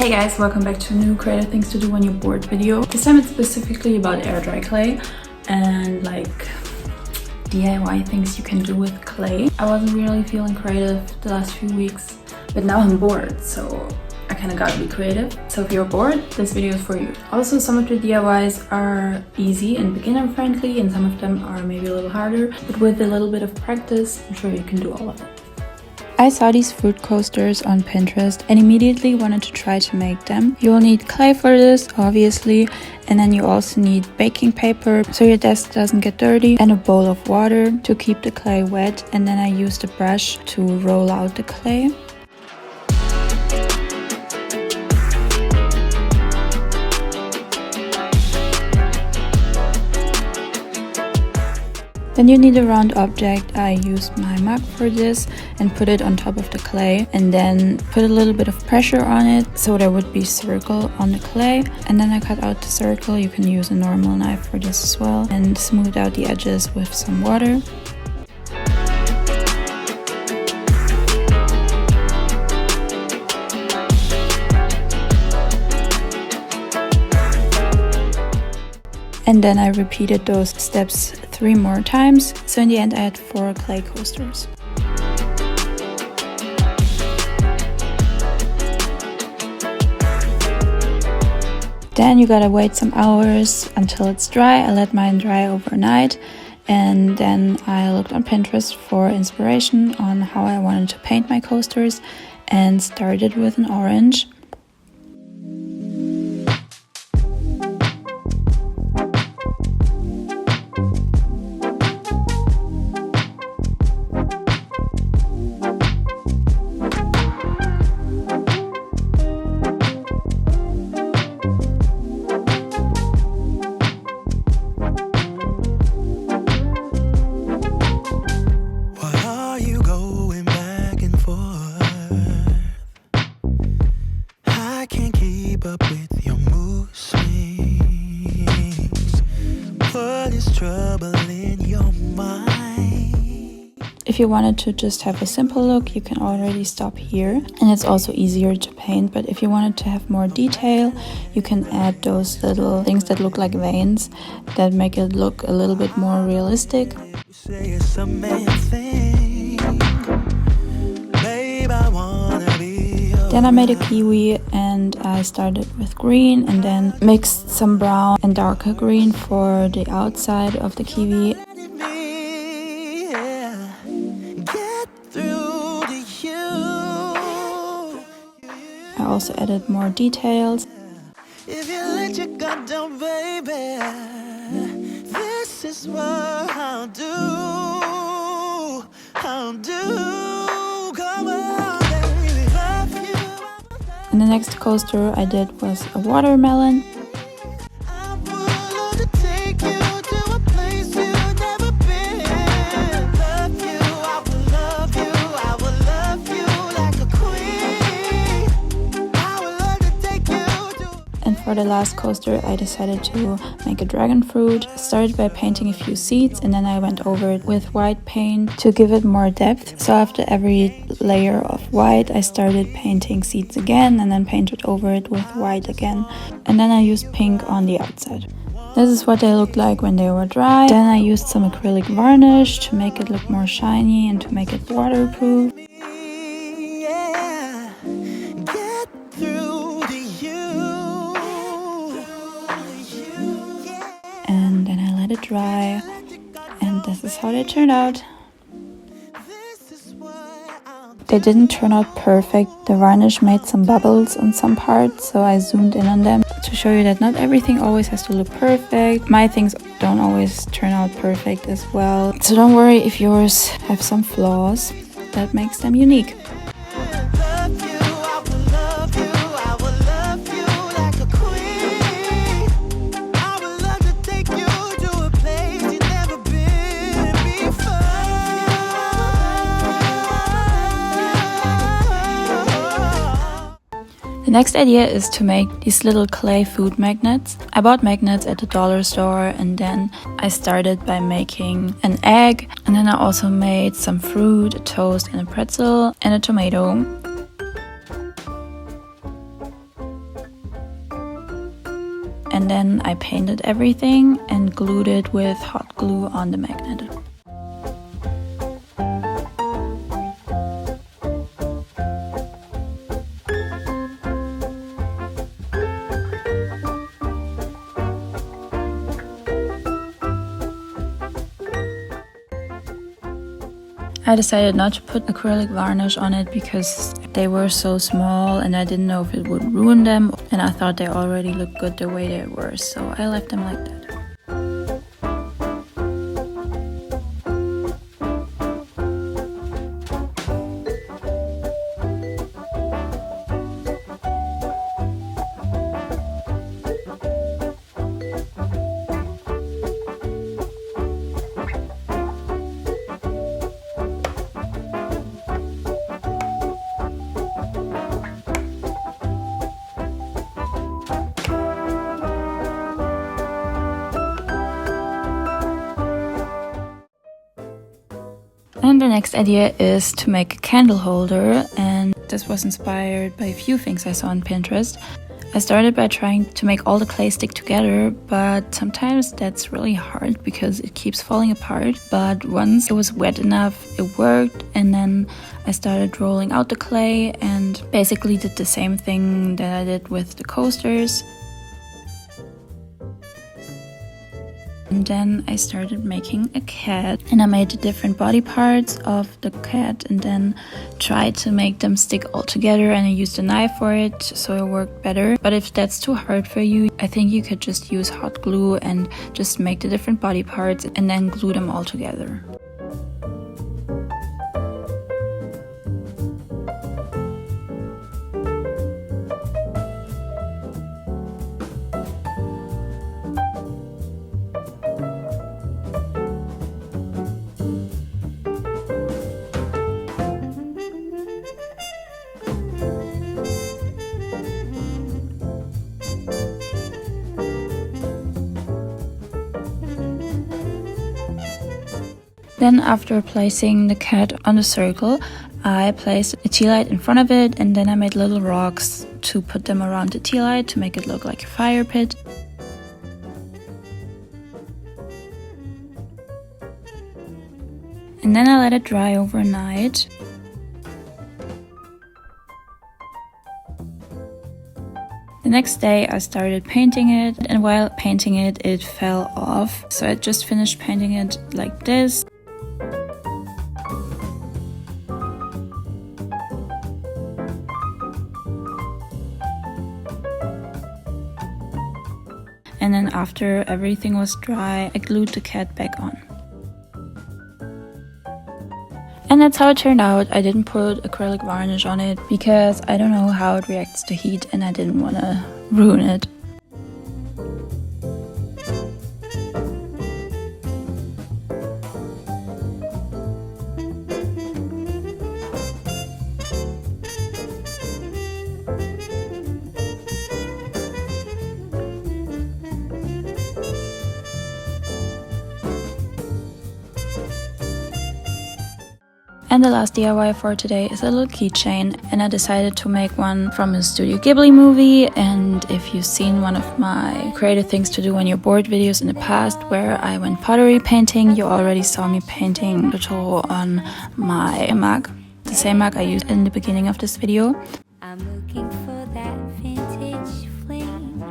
Hey guys, welcome back to a new creative things to do when you're bored video. This time it's specifically about air dry clay and like DIY things you can do with clay. I wasn't really feeling creative the last few weeks, but now I'm bored, so I kind of gotta be creative. So if you're bored, this video is for you. Also, some of the DIYs are easy and beginner friendly, and some of them are maybe a little harder, but with a little bit of practice, I'm sure you can do all of it. I saw these fruit coasters on Pinterest and immediately wanted to try to make them. You will need clay for this, obviously, and then you also need baking paper so your desk doesn't get dirty, and a bowl of water to keep the clay wet, and then I used a brush to roll out the clay. Then you need a round object. I used my mug for this and put it on top of the clay, and then put a little bit of pressure on it so there would be a circle on the clay, and then I cut out the circle. You can use a normal knife for this as well, and smooth out the edges with some water. And then I repeated those steps 3 more times, so in the end I had 4 clay coasters. Then you gotta wait some hours until it's dry. I let mine dry overnight, and then I looked on Pinterest for inspiration on how I wanted to paint my coasters and started with an orange. If you wanted to just have a simple look, you can already stop here, and it's also easier to paint. But if you wanted to have more detail, you can add those little things that look like veins that make it look a little bit more realistic. Then I made a kiwi, and I started with green and then mixed some brown and darker green for the outside of the kiwi. I also added more details. If you let your guard down, baby, this is what I'll do. Come on, baby. And the next coaster I did was a watermelon. For the last coaster, I decided to make a dragon fruit. I started by painting a few seeds, and then I went over it with white paint to give it more depth. So after every layer of white, I started painting seeds again, and then painted over it with white again. And then I used pink on the outside. This is what they looked like when they were dry. Then I used some acrylic varnish to make it look more shiny and to make it waterproof. And then I let it dry, and this is how they turned out. They didn't turn out perfect. The varnish made some bubbles on some parts, so I zoomed in on them to show you that not everything always has to look perfect. My things don't always turn out perfect as well, so don't worry if yours have some flaws. That makes them unique. The next idea is to make these little clay food magnets. I bought magnets at the dollar store, and then I started by making an egg, and then I also made some fruit, a toast and a pretzel and a tomato. and then I painted everything and glued it with hot glue on the magnet. I decided not to put acrylic varnish on it because they were so small and I didn't know if it would ruin them, and I thought they already looked good the way they were, so I left them like that. And the next idea is to make a candle holder, and this was inspired by a few things I saw on Pinterest. I started by trying to make all the clay stick together, but sometimes that's really hard because it keeps falling apart. But once it was wet enough, it worked, and then I started rolling out the clay and basically did the same thing that I did with the coasters. And then I started making a cat, and I made the different body parts of the cat and then tried to make them stick all together, and I used a knife for it so it worked better. But if that's too hard for you, I think you could just use hot glue and just make the different body parts and then glue them all together. Then after placing the cat on the circle, I placed a tea light in front of it, and then I made little rocks to put them around the tea light to make it look like a fire pit. And then I let it dry overnight. The next day I started painting it, and while painting it, it fell off. So I just finished painting it like this. And then after everything was dry, I glued the cat back on. And that's how it turned out. I didn't put acrylic varnish on it because I don't know how it reacts to heat and I didn't want to ruin it. And the last DIY for today is a little keychain, and I decided to make one from a Studio Ghibli movie. And if you've seen one of my creative things to do when you're bored videos in the past where I went pottery painting, you already saw me painting Totoro on my mug, the same mug I used in the beginning of this video. I'm looking for that vintage flame.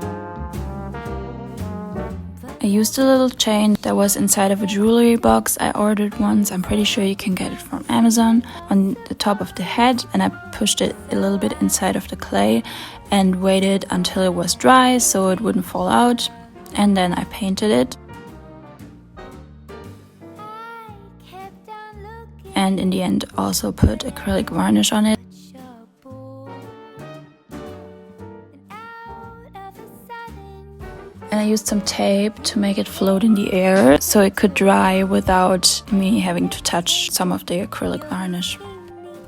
I used a little chain that was inside of a jewelry box I ordered once. I'm pretty sure you can get it from Amazon, on the top of the head, and I pushed it a little bit inside of the clay and waited until it was dry so it wouldn't fall out, and then I painted it. And in the end also put acrylic varnish on it. And I used some tape to make it float in the air so it could dry without me having to touch some of the acrylic varnish.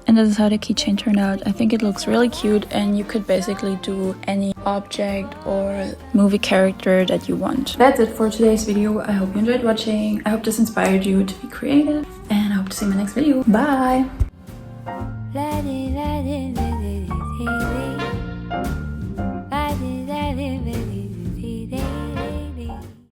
And this is how the keychain turned out. I think it looks really cute, and you could basically do any object or movie character that you want. That's it for today's video. I hope you enjoyed watching. I hope this inspired you to be creative, and I hope to see you in my next video. Bye!